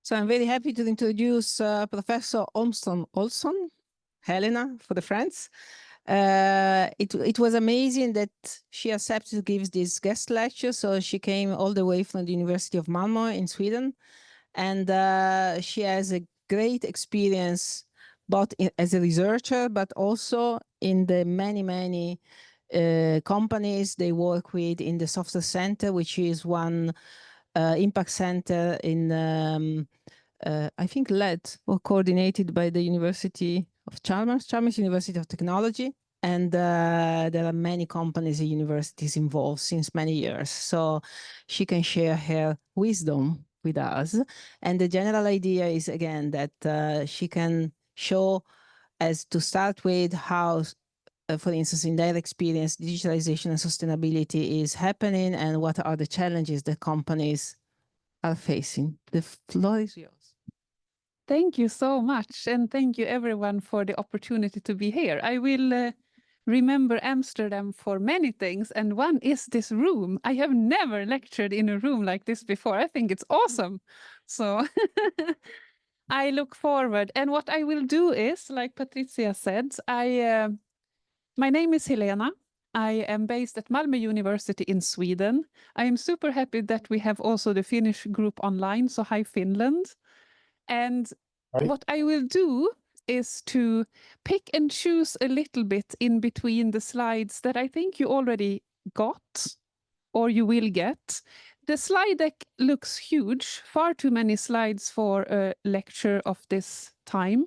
So I'm very happy to introduce Professor Olsson, Helena for the friends. It was amazing that she accepted to give this guest lecture. So she came all the way from the University of Malmo in Sweden. And she has a great experience both as a researcher, but also in the many companies they work with in the Software Center, which is one impact center in, I think, led or coordinated by the University of Chalmers University of Technology. And there are many companies and universities involved since many years. So she can share her wisdom with us. And the general idea is, again, that she can show, as to start with, how for instance, in their experience, digitalization and sustainability is happening and what are the challenges that companies are facing. The floor is yours. Thank you so much. And thank you everyone for the opportunity to be here. I will remember Amsterdam for many things. And one is this room. I have never lectured in a room like this before. I think it's awesome. So I look forward. And what I will do is, like Patricia said, my name is Helena. I am based at Malmo University in Sweden. I am super happy that we have also the Finnish group online, so hi Finland. And what I will do is to pick and choose a little bit in between the slides that I think you already got or you will get. The slide deck looks huge, far too many slides for a lecture of this time.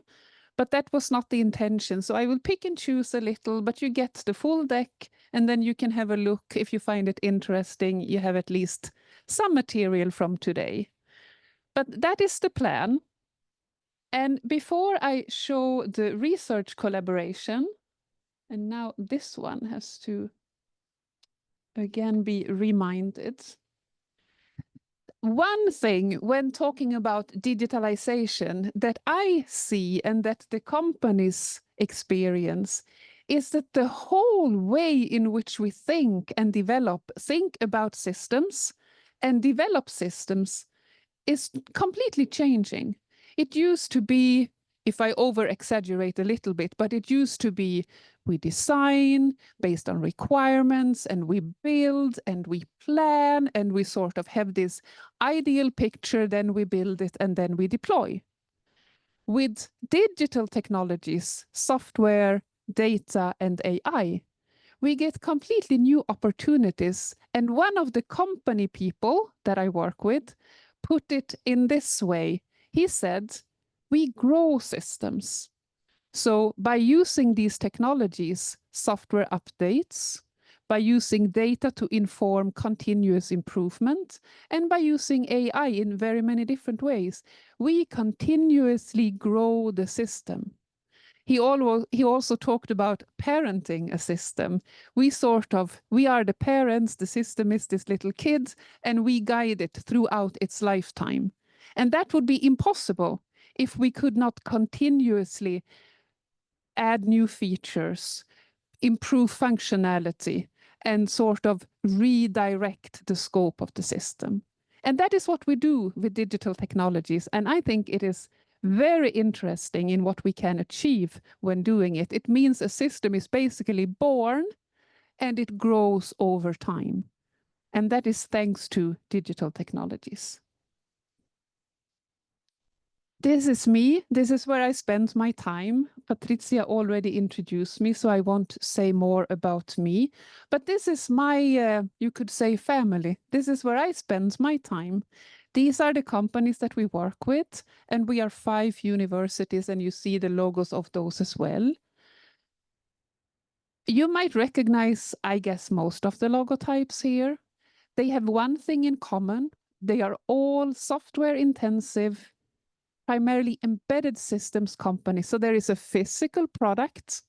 But that was not the intention. So I will pick and choose a little, but you get the full deck and then you can have a look. If you find it interesting, you have at least some material from today. But that is the plan. And before I show the research collaboration, and now this one has to again be reminded. One thing when talking about digitalization that I see and that the companies experience is that the whole way in which we think and think about systems and develop systems is completely changing. It used to be, if I over-exaggerate a little bit, but it used to be we design based on requirements and we build and we plan and we sort of have this ideal picture, then we build it and then we deploy. With digital technologies, software, data and AI, we get completely new opportunities. And one of the company people that I work with put it in this way. He said, we grow systems. So by using these technologies, software updates, by using data to inform continuous improvement, and by using AI in very many different ways, we continuously grow the system. He also talked about parenting a system. We are the parents, the system is this little kid, and we guide it throughout its lifetime. And that would be impossible if we could not continuously add new features, improve functionality, and sort of redirect the scope of the system. And that is what we do with digital technologies. And I think it is very interesting in what we can achieve when doing it. It means a system is basically born and it grows over time. And that is thanks to digital technologies. This is me. This is where I spend my time. Patricia already introduced me, so I won't say more about me. But this is my, you could say, family. This is where I spend my time. These are the companies that we work with, and we are 5 universities, and you see the logos of those as well. You might recognize, I guess, most of the logotypes here. They have one thing in common. They are all software intensive, primarily embedded systems companies. So there is a physical product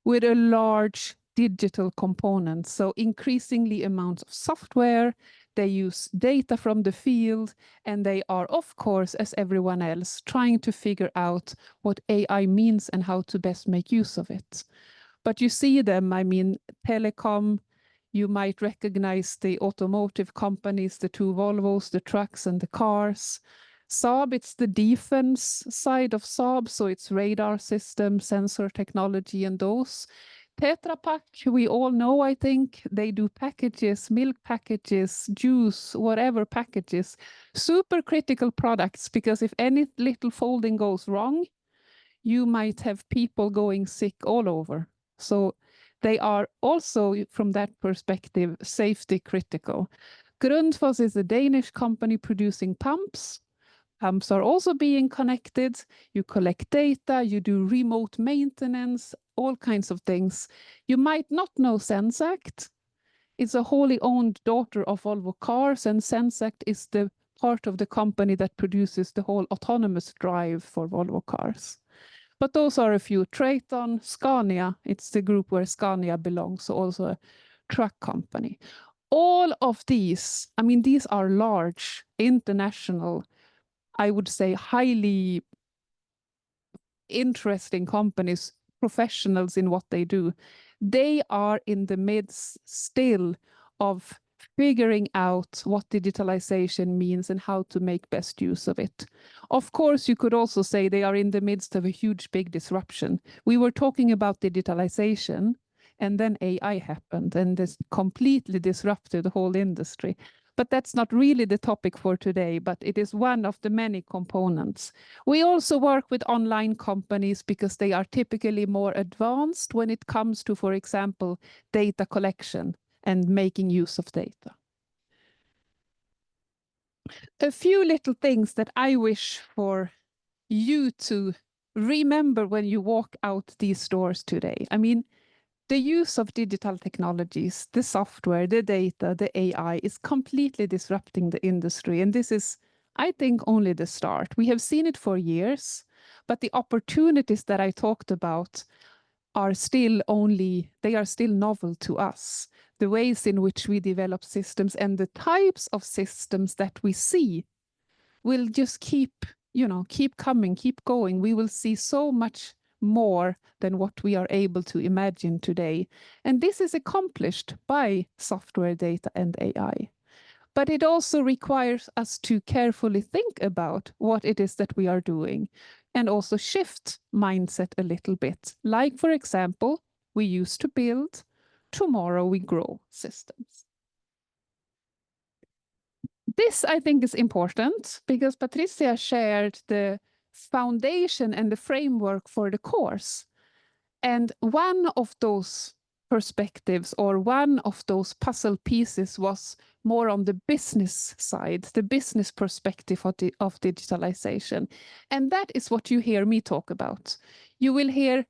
with a large digital component. So increasingly amounts of software, they use data from the field, and they are, of course, as everyone else, trying to figure out what AI means and how to best make use of it. But you see them, I mean, telecom, you might recognize the automotive companies, the 2 Volvos, the trucks and the cars. Saab, it's the defense side of Saab, so it's radar system, sensor technology, and those. Tetra Pak, we all know, I think, they do packages, milk packages, juice, whatever packages, super critical products, because if any little folding goes wrong, you might have people going sick all over. So they are also, from that perspective, safety critical. Grundfos is a Danish company producing pumps. Pumps are also being connected. You collect data, you do remote maintenance, all kinds of things. You might not know Sensact. It's a wholly owned daughter of Volvo Cars, and Sensact is the part of the company that produces the whole autonomous drive for Volvo Cars. But those are a few. Traton, Scania, it's the group where Scania belongs, so also a truck company. All of these, I mean, these are large, international, I would say highly interesting companies, professionals in what they do. They are in the midst still of figuring out what digitalization means and how to make best use of it. Of course, you could also say they are in the midst of a huge, big disruption. We were talking about digitalization, and then AI happened, and this completely disrupted the whole industry. But that's not really the topic for today, but it is one of the many components. We also work with online companies because they are typically more advanced when it comes to, for example, data collection and making use of data. A few little things that I wish for you to remember when you walk out these doors today. I mean, the use of digital technologies, the software, the data, the AI is completely disrupting the industry. And this is, I think, only the start. We have seen it for years, but the opportunities that I talked about are still novel to us. The ways in which we develop systems and the types of systems that we see will just keep coming, keep going. We will see so much more than what we are able to imagine today. And this is accomplished by software, data, and AI. But it also requires us to carefully think about what it is that we are doing and also shift mindset a little bit. Like, for example, we used to build, tomorrow we grow systems. This, I think, is important because Patricia shared the foundation and the framework for the course. And one of those perspectives or one of those puzzle pieces was more on the business side, the business perspective of digitalization. And that is what you hear me talk about. You will hear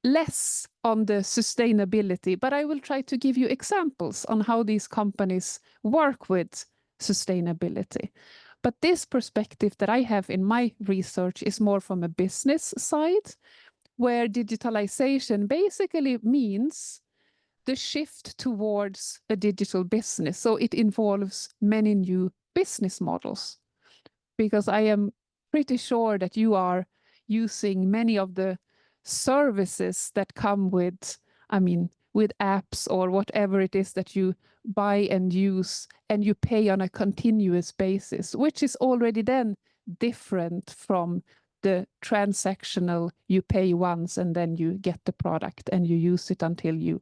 less on the sustainability, but I will try to give you examples on how these companies work with sustainability. But this perspective that I have in my research is more from a business side, where digitalization basically means the shift towards a digital business. So it involves many new business models, because I am pretty sure that you are using many of the services that come with, with apps or whatever it is that you buy and use, and you pay on a continuous basis, which is already then different from the transactional, you pay once and then you get the product and you use it until you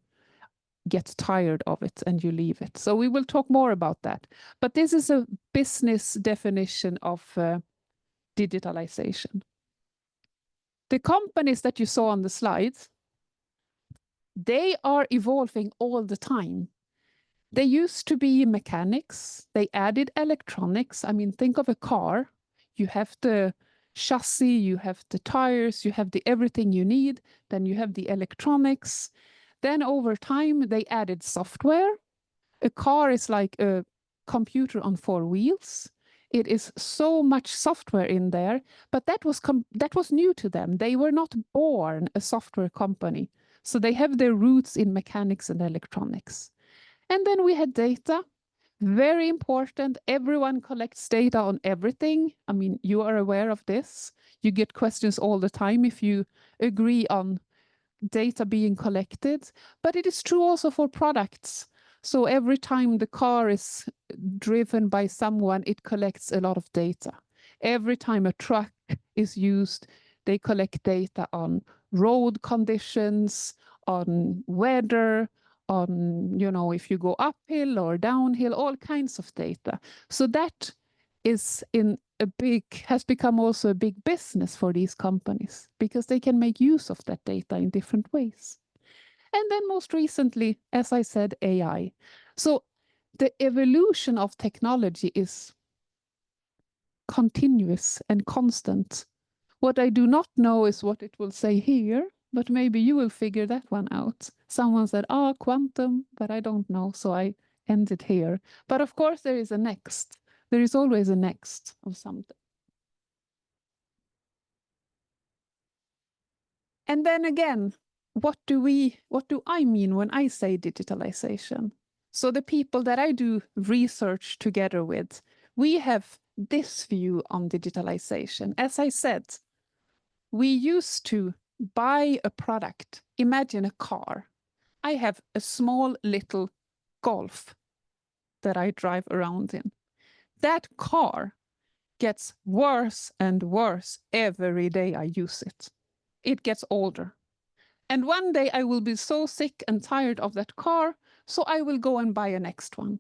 get tired of it and you leave it. So we will talk more about that. But this is a business definition of digitalization. The companies that you saw on the slides, they are evolving all the time. They used to be mechanics. They added electronics. I mean, think of a car. You have the chassis, you have the tires, you have the everything you need. Then you have the electronics. Then over time, they added software. A car is like a computer on 4 wheels. It is so much software in there, but that was new to them. They were not born a software company. So they have their roots in mechanics and electronics. And then we had data, very important. Everyone collects data on everything. I mean, you are aware of this. You get questions all the time if you agree on data being collected, but it is true also for products. So every time the car is driven by someone, it collects a lot of data. Every time a truck is used, they collect data on road conditions, on weather, on, you know, if you go uphill or downhill, all kinds of data. So that is has become also a big business for these companies because they can make use of that data in different ways. And then most recently, as I said, AI. So the evolution of technology is continuous and constant. What I do not know is what it will say here, but maybe you will figure that one out. Someone said, quantum, but I don't know, so I end it here. But of course, there is a next. There is always a next of something. And then again, what do I mean when I say digitalization? So the people that I do research together with, we have this view on digitalization. As I said, we used to buy a product. Imagine a car. I have a small little Golf that I drive around in. That car gets worse and worse every day I use it. It gets older. And one day I will be so sick and tired of that car, so I will go and buy a next one.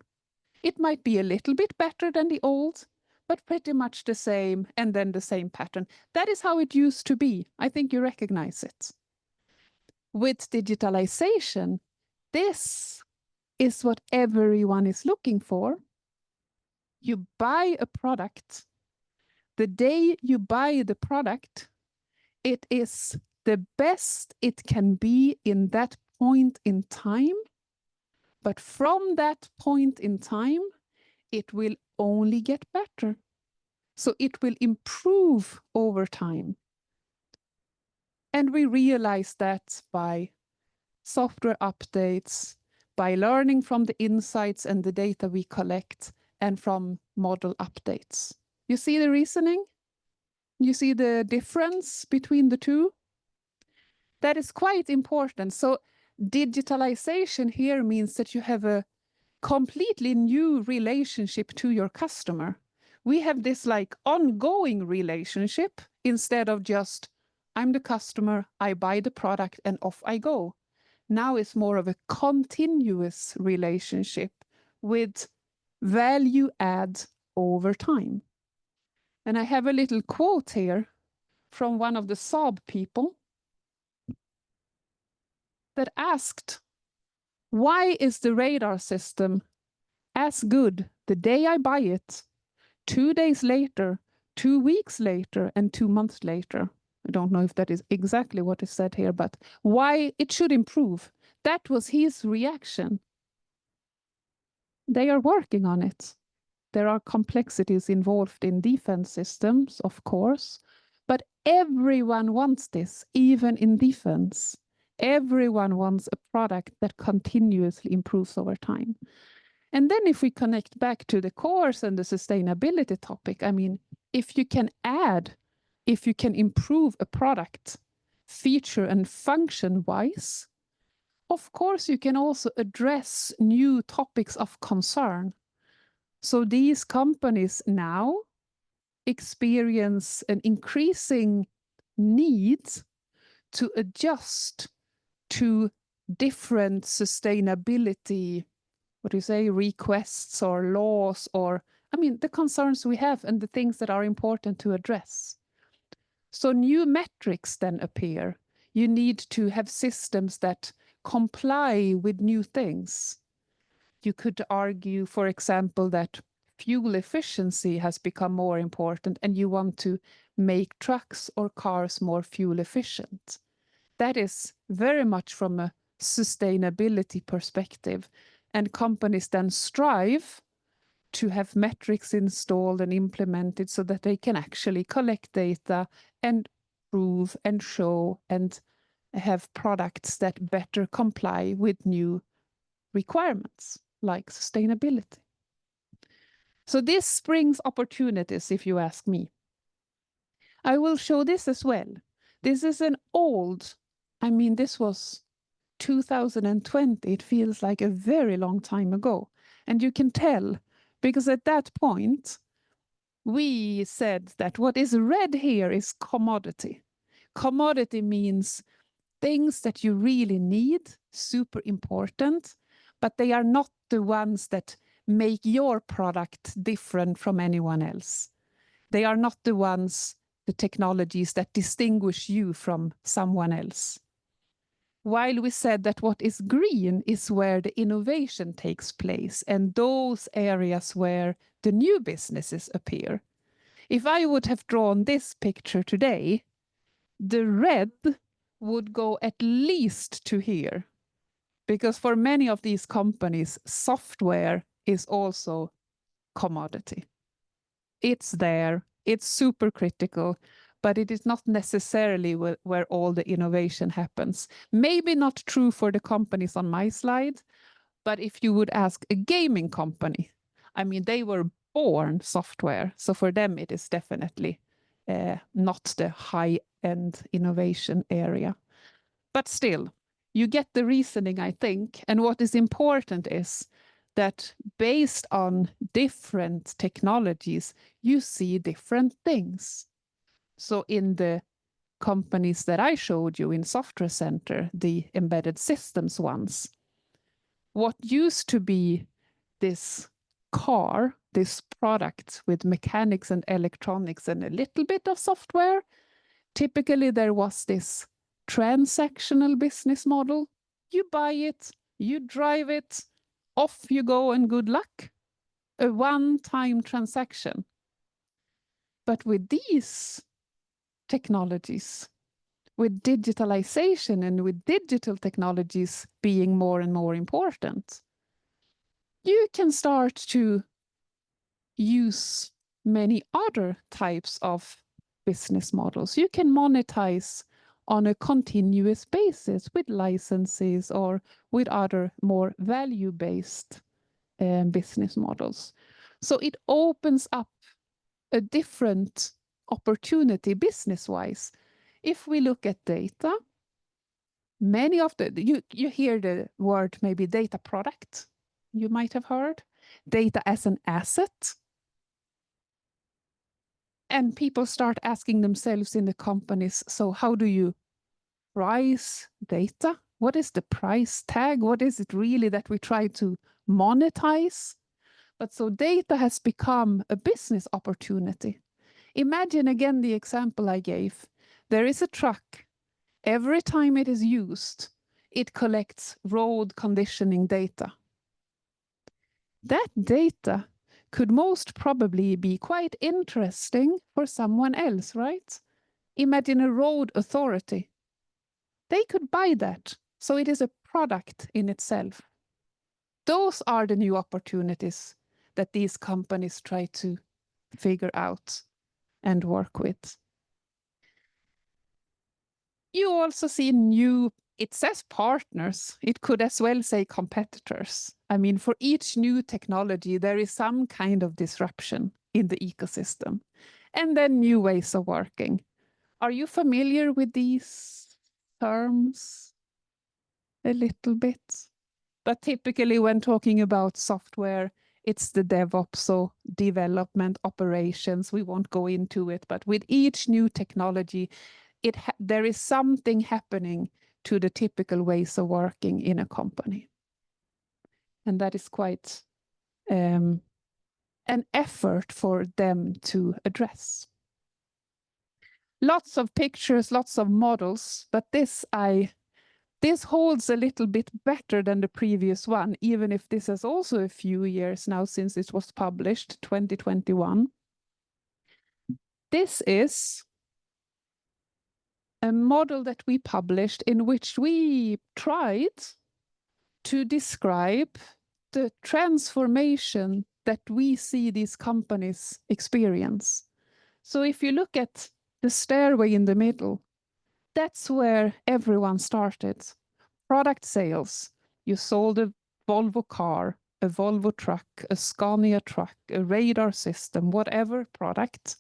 It might be a little bit better than the old, but pretty much the same, and then the same pattern. That is how it used to be. I think you recognize it. With digitalization, this is what everyone is looking for. You buy a product. The day you buy the product, it is the best it can be in that point in time. But from that point in time, it will only get better. So it will improve over time. And we realize that by software updates, by learning from the insights and the data we collect, and from model updates. You see the reasoning? You see the difference between the two? That is quite important. So digitalization here means that you have a completely new relationship to your customer. We have this like ongoing relationship instead of just, I'm the customer, I buy the product and off I go. Now it's more of a continuous relationship with value add over time. And I have a little quote here from one of the Saab people that asked, why is the radar system as good the day I buy it, 2 days later, 2 weeks later, and 2 months later? I don't know if that is exactly what is said here, but why it should improve. That was his reaction. They are working on it. There are complexities involved in defense systems, of course, but everyone wants this, even in defense. Everyone wants a product that continuously improves over time. And then if we connect back to the course and the sustainability topic, I mean, if you can improve a product feature and function-wise, of course you can also address new topics of concern. So these companies now experience an increasing need to adjust to different sustainability, requests or laws, or, I mean, the concerns we have and the things that are important to address. So new metrics then appear. You need to have systems that comply with new things. You could argue, for example, that fuel efficiency has become more important and you want to make trucks or cars more fuel efficient. That is very much from a sustainability perspective, and companies then strive to have metrics installed and implemented so that they can actually collect data and prove and show and have products that better comply with new requirements like sustainability. So this brings opportunities, if you ask me. I will show this as well. This is an old, this was 2020. It feels like a very long time ago. And you can tell, because at that point, we said that what is red here is commodity. Commodity means things that you really need, super important, but they are not the ones that make your product different from anyone else. They are not the ones, the technologies that distinguish you from someone else. While we said that what is green is where the innovation takes place and those areas where the new businesses appear. If I would have drawn this picture today, the red would go at least to here. Because for many of these companies, software is also commodity. It's there, it's super critical, but it is not necessarily where all the innovation happens. Maybe not true for the companies on my slide, but if you would ask a gaming company, I mean, they were born software. So for them, it is definitely not the high-end innovation area. But still, you get the reasoning, I think. And what is important is that based on different technologies, you see different things. So in the companies that I showed you in Software Center, the embedded systems ones, what used to be this car, this product with mechanics and electronics and a little bit of software, typically there was this transactional business model. You buy it, you drive it, off you go and good luck. A one-time transaction. But with these technologies, with digitalization and with digital technologies being more and more important, you can start to use many other types of business models. You can monetize on a continuous basis with licenses or with other more value-based business models. So it opens up a different opportunity business-wise. If we look at data, many of you hear the word maybe data product, you might have heard, data as an asset. And people start asking themselves in the companies, so how do you price data? What is the price tag? What is it really that we try to monetize? But so data has become a business opportunity. Imagine again the example I gave. There is a truck. Every time it is used, it collects road conditioning data. That data could most probably be quite interesting for someone else, right? Imagine a road authority. They could buy that, so it is a product in itself. Those are the new opportunities that these companies try to figure out and work with. You also see new, it says partners, it could as well say competitors. I mean, for each new technology, there is some kind of disruption in the ecosystem. And then new ways of working. Are you familiar with these terms? A little bit. But typically when talking about software, it's the DevOps, so development operations. We won't go into it, but with each new technology, there is something happening to the typical ways of working in a company. And that is quite an effort for them to address. Lots of pictures, lots of models, but this holds a little bit better than the previous one, even if this is also a few years now since it was published, 2021. This is a model that we published in which we tried to describe the transformation that we see these companies experience. So if you look at the stairway in the middle, that's where everyone started. Product sales. You sold a Volvo car, a Volvo truck, a Scania truck, a radar system, whatever product.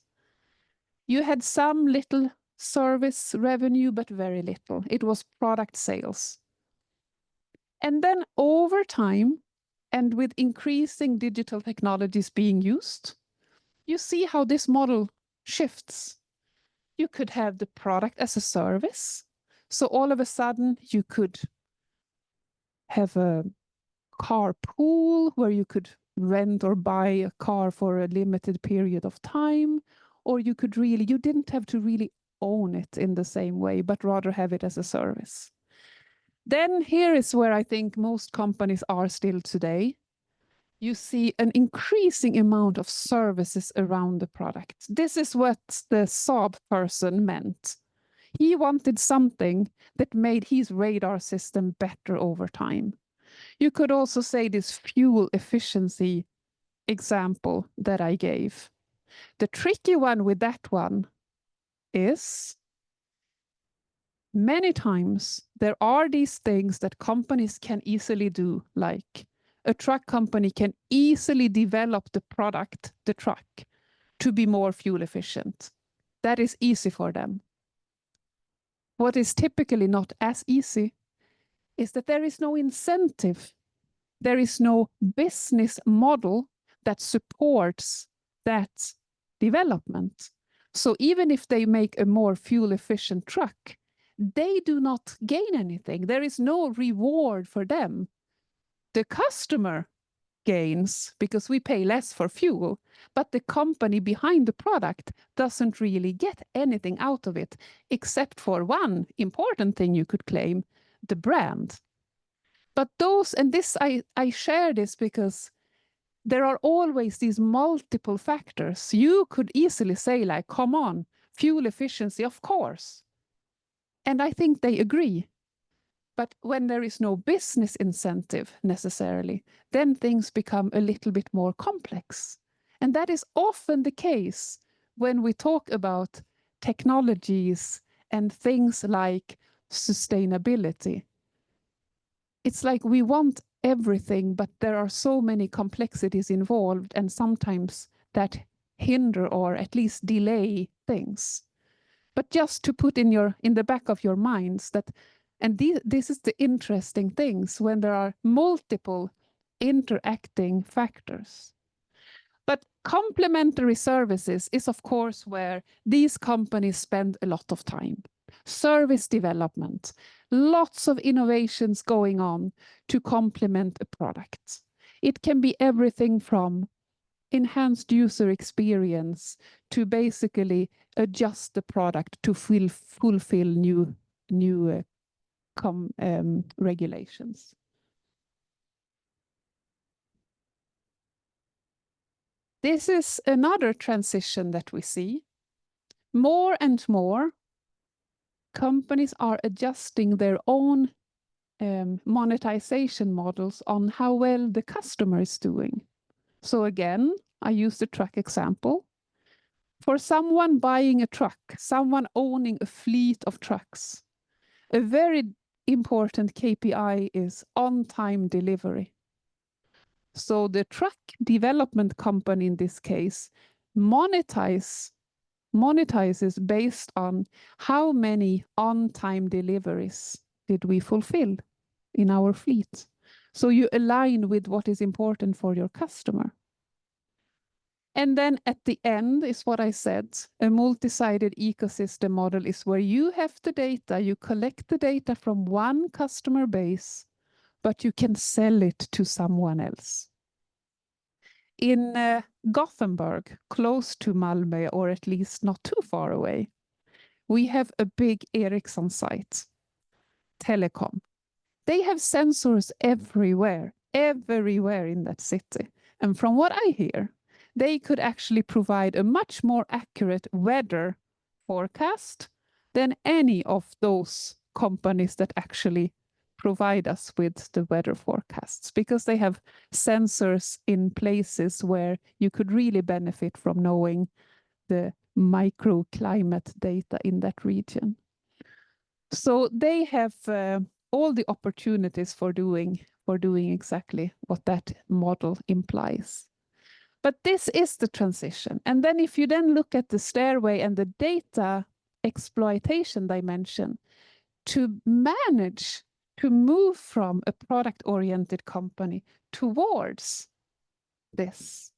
You had some little service revenue, but very little. It was product sales. And then over time, and with increasing digital technologies being used, you see how this model shifts. You could have the product as a service. So all of a sudden you could have a car pool where you could rent or buy a car for a limited period of time, or you didn't have to really own it in the same way, but rather have it as a service. Then here is where I think most companies are still today. You see an increasing amount of services around the product. This is what the Saab person meant. He wanted something that made his radar system better over time. You could also say this fuel efficiency example that I gave. The tricky one with that one is many times there are these things that companies can easily do, like a truck company can easily develop the product, the truck, to be more fuel efficient. That is easy for them. What is typically not as easy is that there is no incentive. There is no business model that supports that development. So even if they make a more fuel efficient truck, they do not gain anything. There is no reward for them. The customer gains because we pay less for fuel, but the company behind the product doesn't really get anything out of it, except for one important thing you could claim, the brand. But those, and this, I share this because there are always these multiple factors. You could easily say, like, come on, fuel efficiency, of course. And I think they agree. But when there is no business incentive necessarily, then things become a little bit more complex. And that is often the case when we talk about technologies and things like sustainability. It's like we want everything, but there are so many complexities involved, and sometimes that hinder or at least delay things. But just to put in the back of your minds that, and this is the interesting things when there are multiple interacting factors. But complementary services is, of course, where these companies spend a lot of time. Service development, lots of innovations going on to complement a product. It can be everything from enhanced user experience to basically adjust the product to fulfill new regulations. This is another transition that we see. More and more companies are adjusting their own monetization models on how well the customer is doing. So again, I use the truck example. For someone buying a truck, someone owning a fleet of trucks, a very important KPI is on-time delivery. So the truck development company in this case monetizes based on how many on-time deliveries did we fulfill in our fleet. So you align with what is important for your customer. And then at the end is what I said, a multi-sided ecosystem model is where you have the data, you collect the data from one customer base, but you can sell it to someone else. In Gothenburg, close to Malmo, or at least not too far away, we have a big Ericsson site, telecom. They have sensors everywhere in that city. And from what I hear, they could actually provide a much more accurate weather forecast than any of those companies that actually provide us with the weather forecasts, because they have sensors in places where you could really benefit from knowing the microclimate data in that region. So they have all the opportunities for doing exactly what that model implies. But this is the transition. And then if you then look at the stairway and the data exploitation dimension, to manage to move from a product-oriented company towards this,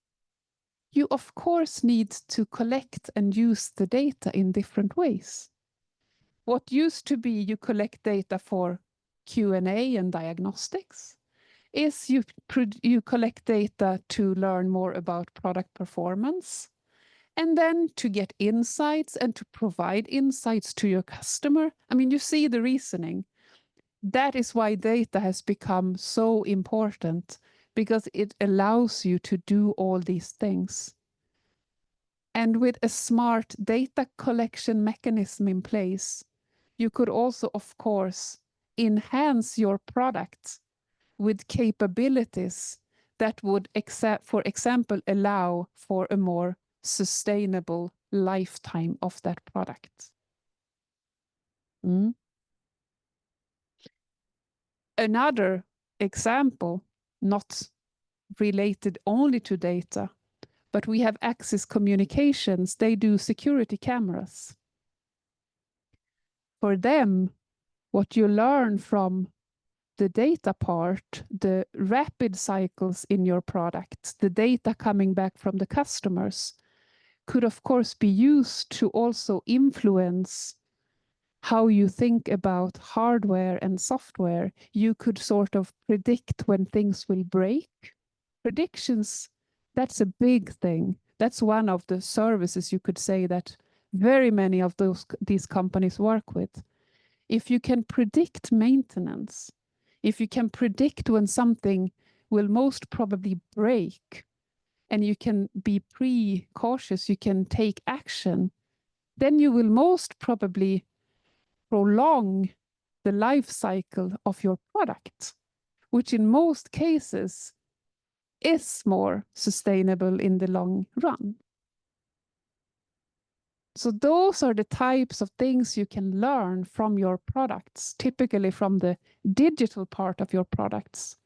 you of course need to collect and use the data in different ways. What used to be you collect data for Q&A and diagnostics is you collect data to learn more about product performance, and then to get insights and to provide insights to your customer. I mean, you see the reasoning. That is why data has become so important, because it allows you to do all these things. And with a smart data collection mechanism in place, you could also, of course, enhance your product with capabilities that would, for example, allow for a more sustainable lifetime of that product. Another example, not related only to data, but we have Axis Communications. They do security cameras. For them, what you learn from the data part, the rapid cycles in your product, the data coming back from the customers, could of course be used to also influence how you think about hardware and software. You could sort of predict when things will break. Predictions, that's a big thing. That's one of the services you could say that very many of these companies work with. If you can predict maintenance, if you can predict when something will most probably break, and you can be pre-cautious, you can take action, then you will most probably prolong the life cycle of your product, which in most cases is more sustainable in the long run. So those are the types of things you can learn from your products, typically from the digital part of your products,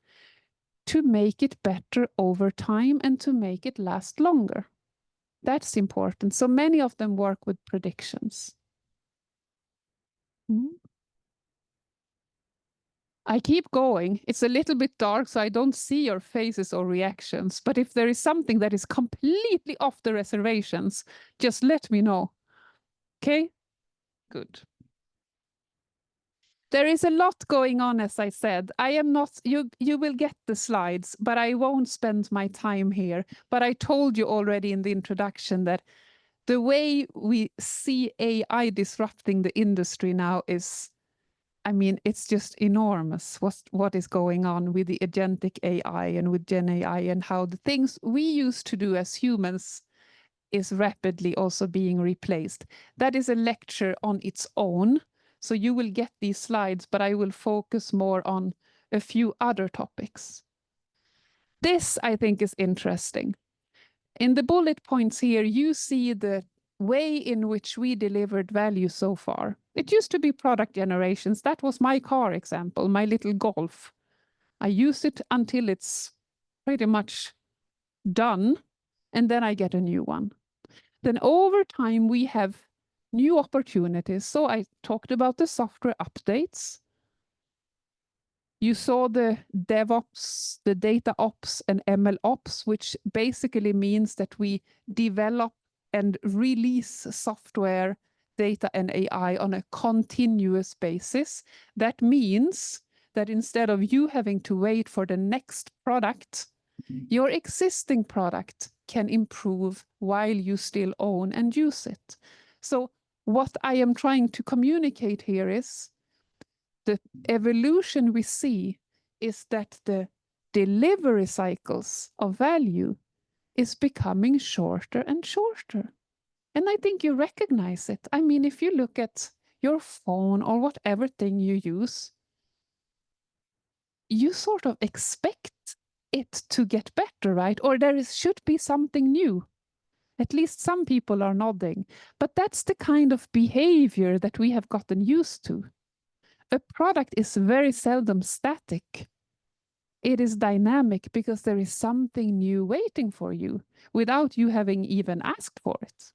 to make it better over time and to make it last longer. That's important. So many of them work with predictions. I keep going. It's a little bit dark, so I don't see your faces or reactions. But if there is something that is completely off the reservations, just let me know. Okay? Good. There is a lot going on, as I said. I am not, you will get the slides, but I won't spend my time here. But I told you already in the introduction that the way we see AI disrupting the industry now is, I mean, it's just enormous what is going on with the agentic AI and with Gen AI, and how the things we used to do as humans is rapidly also being replaced. That is a lecture on its own. So you will get these slides, but I will focus more on a few other topics. This, I think, is interesting. In the bullet points here, you see the way in which we delivered value so far. It used to be product generations. That was my car example, my little Golf. I use it until it's pretty much done, and then I get a new one. Then over time, we have new opportunities. So I talked about the software updates. You saw the DevOps, the data ops and ML ops, which basically means that we develop and release software, data and AI on a continuous basis. That means that instead of you having to wait for the next product, your existing product can improve while you still own and use it. So what I am trying to communicate here is the evolution we see is that the delivery cycles of value is becoming shorter and shorter. And I think you recognize it. I mean, if you look at your phone or whatever thing you use, you sort of expect it to get better, right? Or should be something new. At least some people are nodding. But that's the kind of behavior that we have gotten used to. A product is very seldom static. It is dynamic because there is something new waiting for you without you having even asked for it.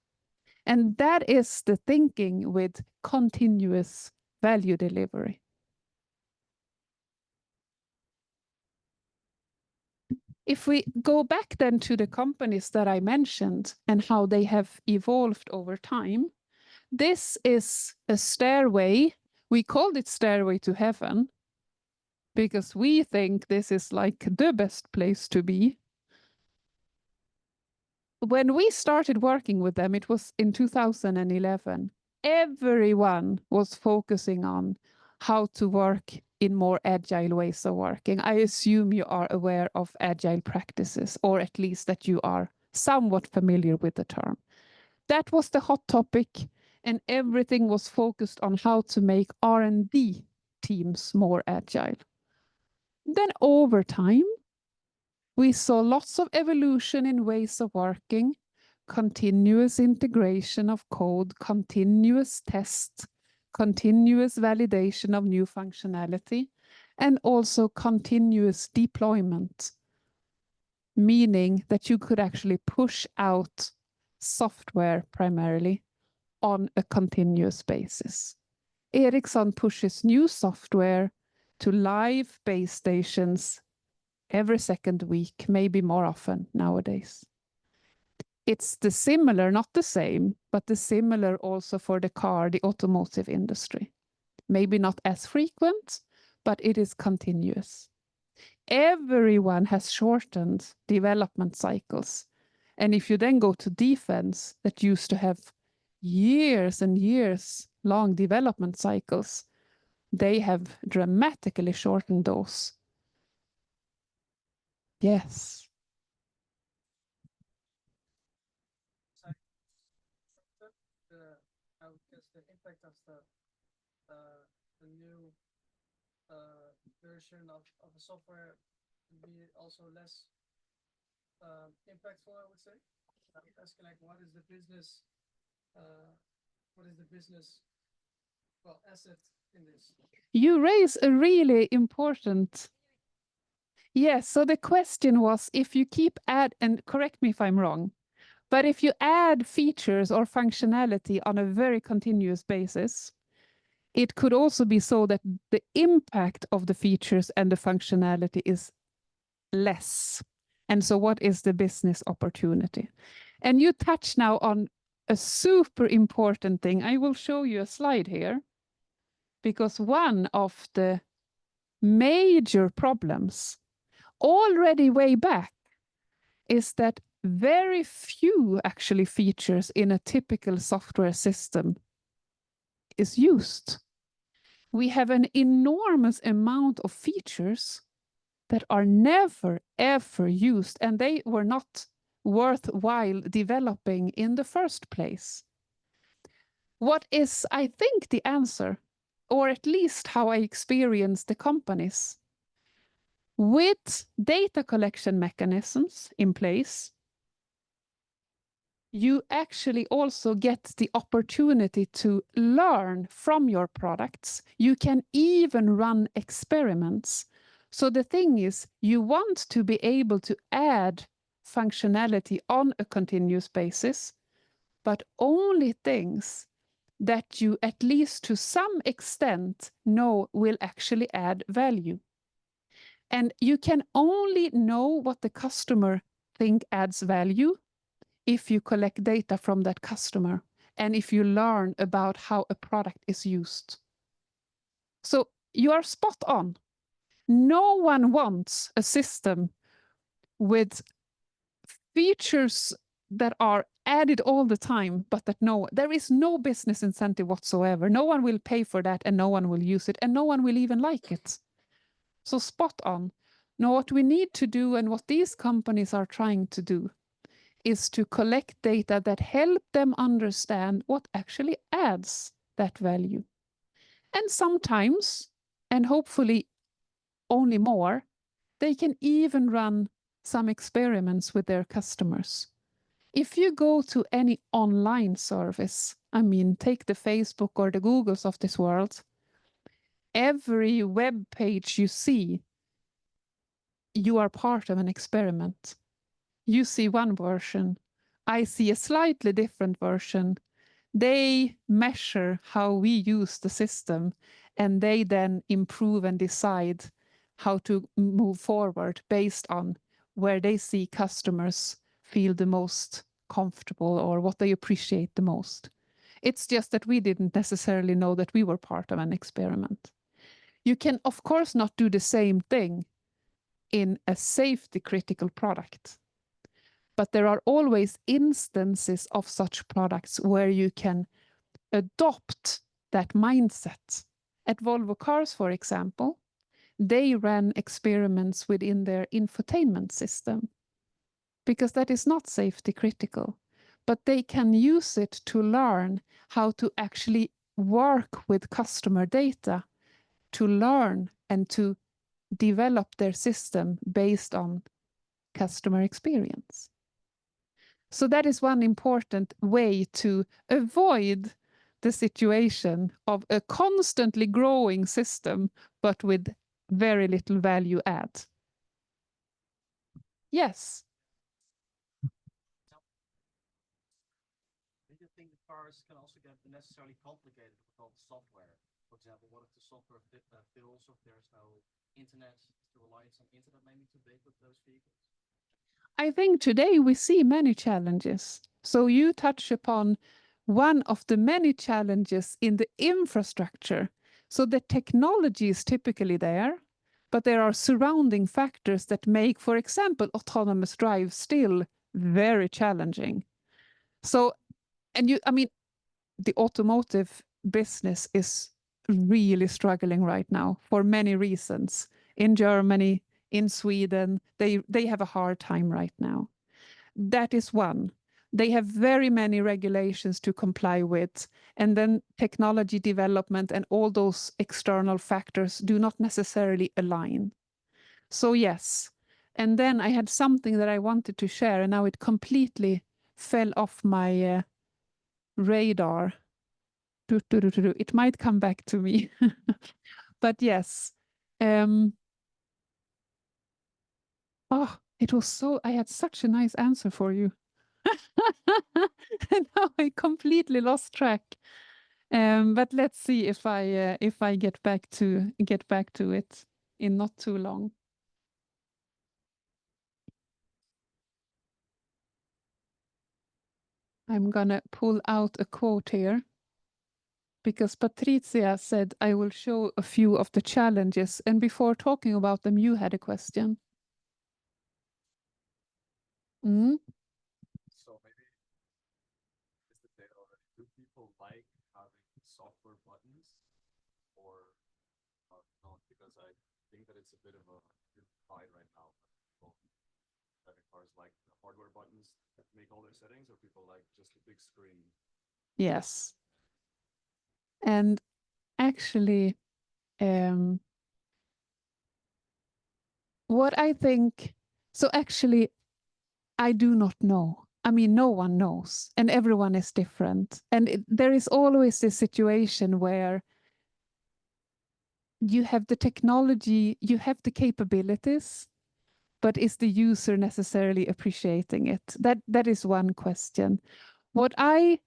And that is the thinking with continuous value delivery. If we go back then to the companies that I mentioned and how they have evolved over time, this is a stairway. We called it Stairway to Heaven because we think this is like the best place to be. When we started working with them, it was in 2011. Everyone was focusing on how to work in more agile ways of working. I assume you are aware of agile practices, or at least that you are somewhat familiar with the term. That was the hot topic, and everything was focused on how to make R&D teams more agile. Then over time, we saw lots of evolution in ways of working, continuous integration of code, continuous test, continuous validation of new functionality, and also continuous deployment, meaning that you could actually push out software primarily on a continuous basis. Ericsson pushes new software to live base stations every second week, maybe more often nowadays. It's the similar, not the same, but the similar also for the car, the automotive industry. Maybe not as frequent, but it is continuous. Everyone has shortened development cycles. And if you then go to defense, that used to have years and years long development cycles, they have dramatically shortened those. Yes. Because the impact of the new version of the software would be also less impactful, I would say. I'm asking, like, what is the business asset in this? You raise a really important. Yes, so the question was, if you keep and correct me if I'm wrong, but if you add features or functionality on a very continuous basis, it could also be so that the impact of the features and the functionality is less. And so what is the business opportunity? And you touch now on a super important thing. I will show you a slide here, because one of the major problems already way back is that very few actually features in a typical software system is used. We have an enormous amount of features that are never ever used, and they were not worthwhile developing in the first place. What is, I think, the answer, or at least how I experience the companies, with data collection mechanisms in place, you actually also get the opportunity to learn from your products. You can even run experiments. So the thing is, you want to be able to add functionality on a continuous basis, but only things that you, at least to some extent, know will actually add value. And you can only know what the customer think adds value if you collect data from that customer and if you learn about how a product is used. So you are spot on. No one wants a system with features that are added all the time, but that there is no business incentive whatsoever. No one will pay for that, and no one will use it, and no one will even like it. So spot on. Now, what we need to do, and what these companies are trying to do, is to collect data that help them understand what actually adds that value. And sometimes, and hopefully only more, they can even run some experiments with their customers. If you go to any online service, I mean, take the Facebook or the Googles of this world, every web page you see, you are part of an experiment. You see one version, I see a slightly different version. They measure how we use the system, and they then improve and decide how to move forward based on where they see customers feel the most comfortable or what they appreciate the most. It's just that we didn't necessarily know that we were part of an experiment. You can, of course, not do the same thing in a safety critical product. But there are always instances of such products where you can adopt that mindset. At Volvo Cars, for example, they ran experiments within their infotainment system because that is not safety critical. But they can use it to learn how to actually work with customer data, to learn and to develop their system based on customer experience. So that is one important way to avoid the situation of a constantly growing system, but with very little value add. Yes. Do you think the cars can also get necessarily complicated with all the software? For example, what if the software fails, or if there's no internet, the reliance on internet may be too big with those vehicles? I think today we see many challenges. So you touch upon one of the many challenges in the infrastructure. So the technology is typically there, but there are surrounding factors that make, for example, autonomous drive still very challenging. So, I mean, the automotive business is really struggling right now for many reasons. In Germany, in Sweden, they have a hard time right now. That is one. They have very many regulations to comply with, and then technology development and all those external factors do not necessarily align. So yes, and then I had something that I wanted to share, and now it completely fell off my radar. It might come back to me. But yes. It was so, I had such a nice answer for you. And now I completely lost track. But let's see if I get back to it in not too long. I'm gonna pull out a quote here because Patricia said I will show a few of the challenges, and before talking about them, you had a question. Mm? So maybe is the data already? Do people like having software buttons, or not? Because I think that it's a bit of a divide right now. People driving cars like the hardware buttons that make all their settings, or people like just a big screen. Yes. And actually, what I think, so actually, I do not know. I mean, no one knows, and everyone is different. And there is always this situation where you have the technology, you have the capabilities, but is the user necessarily appreciating it? That is one question. What I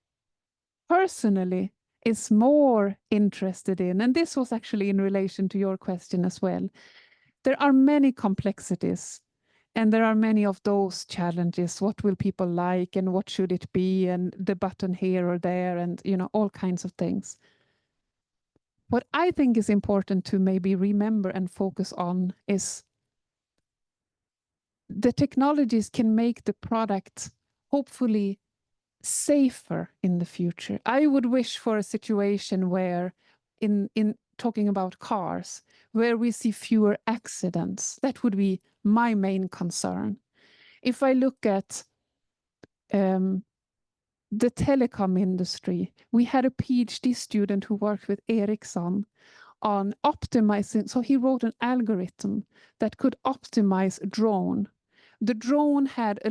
personally is more interested in, and this was actually in relation to your question as well, there are many complexities. And there are many of those challenges. What will people like and what should it be? And the button here or there and, all kinds of things. What I think is important to maybe remember and focus on is the technologies can make the product hopefully safer in the future. I would wish for a situation where in talking about cars, where we see fewer accidents. That would be my main concern. If I look at the telecom industry, we had a PhD student who worked with Ericsson on optimizing. So he wrote an algorithm that could optimize a drone. The drone had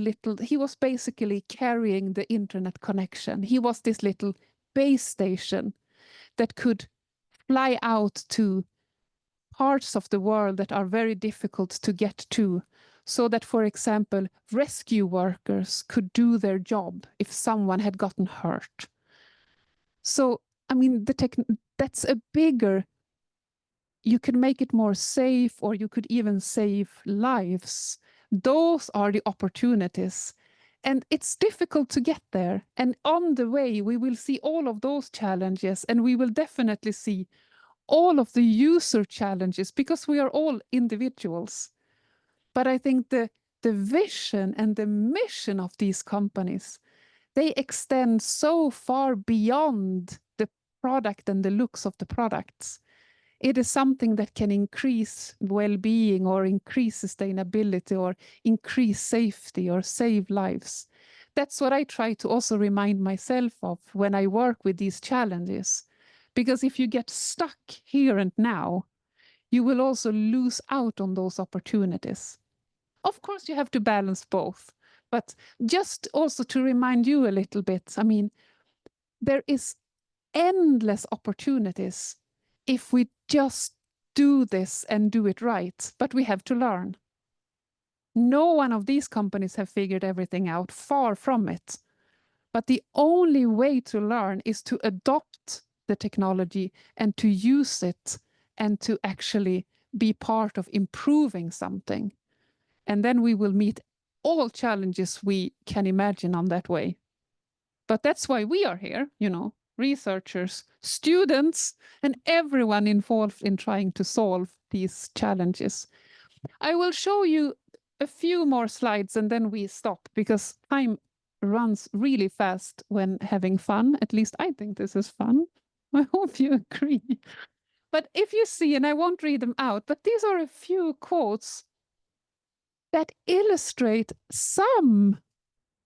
he was basically carrying the internet connection. He was this little base station that could fly out to parts of the world that are very difficult to get to, so that, for example, rescue workers could do their job if someone had gotten hurt. So, I mean, that's a bigger, you could make it more safe, or you could even save lives. Those are the opportunities. And it's difficult to get there. And on the way, we will see all of those challenges, and we will definitely see all of the user challenges because we are all individuals. But I think the vision and the mission of these companies, they extend so far beyond the product and the looks of the products. It is something that can increase well-being or increase sustainability or increase safety or save lives. That's what I try to also remind myself of when I work with these challenges. Because if you get stuck here and now, you will also lose out on those opportunities. Of course, you have to balance both. But just also to remind you a little bit, I mean, there is endless opportunities if we just do this and do it right, but we have to learn. No one of these companies have figured everything out, far from it. But the only way to learn is to adopt the technology and to use it and to actually be part of improving something. And then we will meet all challenges we can imagine on that way. But that's why we are here, you know, researchers, students, and everyone involved in trying to solve these challenges. I will show you a few more slides and then we stop because time runs really fast when having fun. At least I think this is fun. I hope you agree. But if you see, and I won't read them out, but these are a few quotes that illustrate some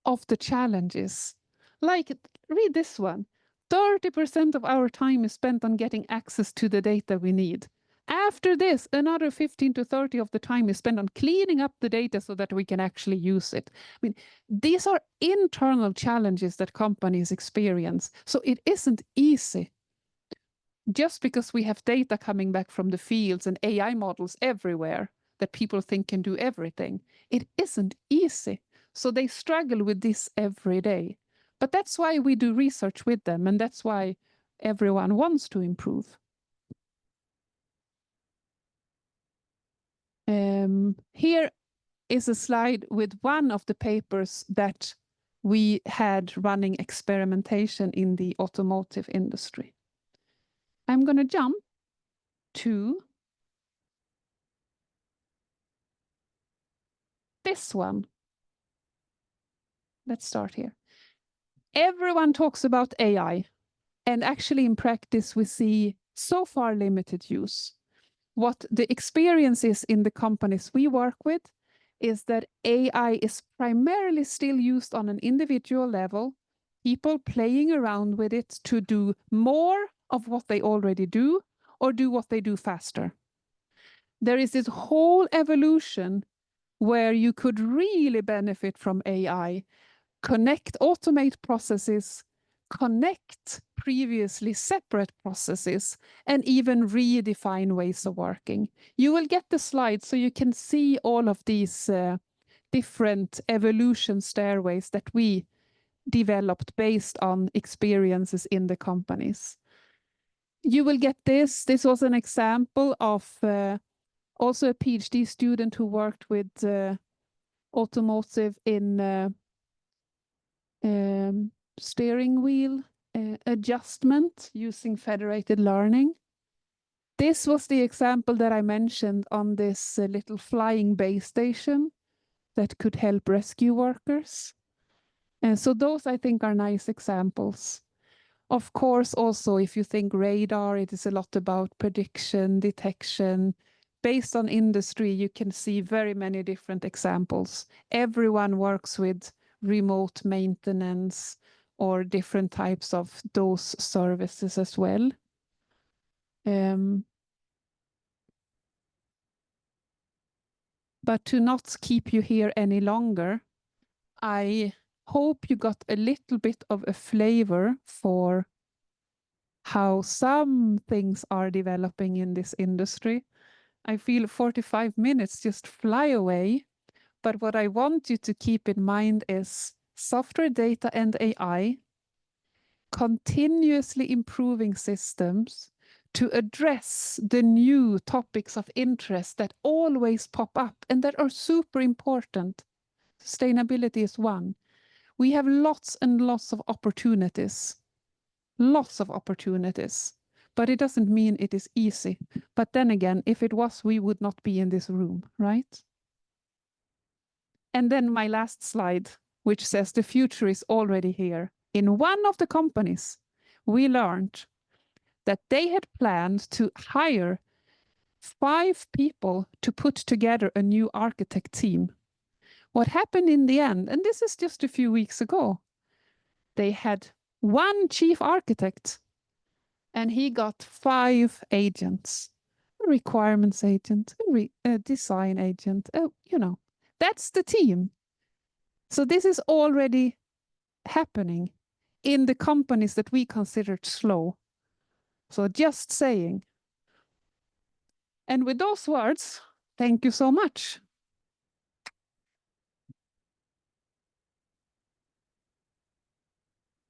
of the challenges. Like, read this one. 30% of our time is spent on getting access to the data we need. After this, another 15 to 30 of the time is spent on cleaning up the data so that we can actually use it. I mean, these are internal challenges that companies experience. So it isn't easy. Just because we have data coming back from the fields and AI models everywhere that people think can do everything, it isn't easy. So they struggle with this every day. But that's why we do research with them, and that's why everyone wants to improve. Here is a slide with one of the papers that we had running experimentation in the automotive industry. I'm going to jump to this one. Let's start here. Everyone talks about AI, and actually in practice we see so far limited use. What the experience is in the companies we work with is that AI is primarily still used on an individual level, people playing around with it to do more of what they already do or do what they do faster. There is this whole evolution where you could really benefit from AI, automate processes, connect previously separate processes, and even redefine ways of working. You will get the slide so you can see all of these different evolution stairways that we developed based on experiences in the companies. You will get this. This was an example of also a PhD student who worked with automotive in steering wheel adjustment using federated learning. This was the example that I mentioned on this little flying base station that could help rescue workers. And so those I think are nice examples. Of course, also if you think radar, it is a lot about prediction, detection. Based on industry, you can see very many different examples. Everyone works with remote maintenance or different types of those services as well. But to not keep you here any longer, I hope you got a little bit of a flavor for how some things are developing in this industry. I feel 45 minutes just fly away. But what I want you to keep in mind is software, data, and AI, continuously improving systems to address the new topics of interest that always pop up and that are super important. Sustainability is one. We have lots and lots of opportunities. Lots of opportunities. But it doesn't mean it is easy. But then again, if it was, we would not be in this room, right? And then my last slide, which says the future is already here. In one of the companies, we learned that they had planned to hire 5 people to put together a new architect team. What happened in the end, and this is just a few weeks ago, they had 1 chief architect and he got 5 agents, a requirements agent, a design agent, you know, that's the team. So this is already happening in the companies that we considered slow. So just saying. And with those words, thank you so much.